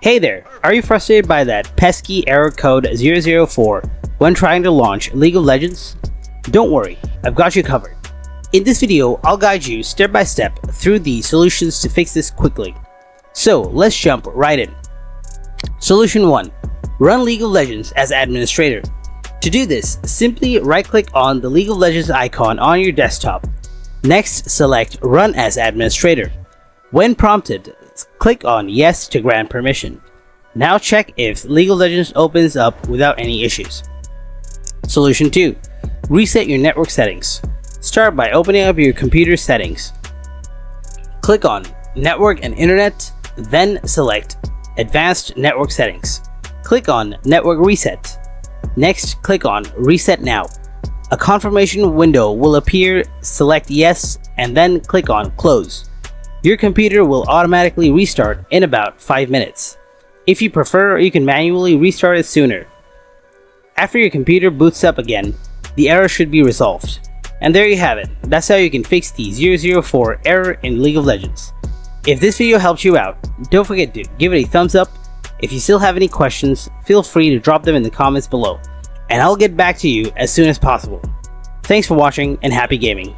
Hey there, are you frustrated by that pesky error code 004 when trying to launch League of Legends? Don't worry, I've got you covered. In this video, I'll guide you step by step through the solutions to fix this quickly. So let's jump right in. Solution 1. Run League of Legends as administrator. To do this, simply right-click on the League of Legends icon on your desktop. Next, select Run as Administrator. When prompted, click on Yes to grant permission. Now check if League of Legends opens up without any issues. Solution 2. Reset your network settings. Start by opening up your computer settings. Click on Network and Internet, then select Advanced Network Settings. Click on Network Reset. Next, click on Reset Now. A confirmation window will appear, select Yes, and then click on Close. Your computer will automatically restart in about 5 minutes. If you prefer, you can manually restart it sooner. After your computer boots up again, the error should be resolved. And there you have it. That's how you can fix the 004 error in League of Legends. If this video helped you out, don't forget to give it a thumbs up. If you still have any questions, feel free to drop them in the comments below, and I'll get back to you as soon as possible. Thanks for watching and happy gaming.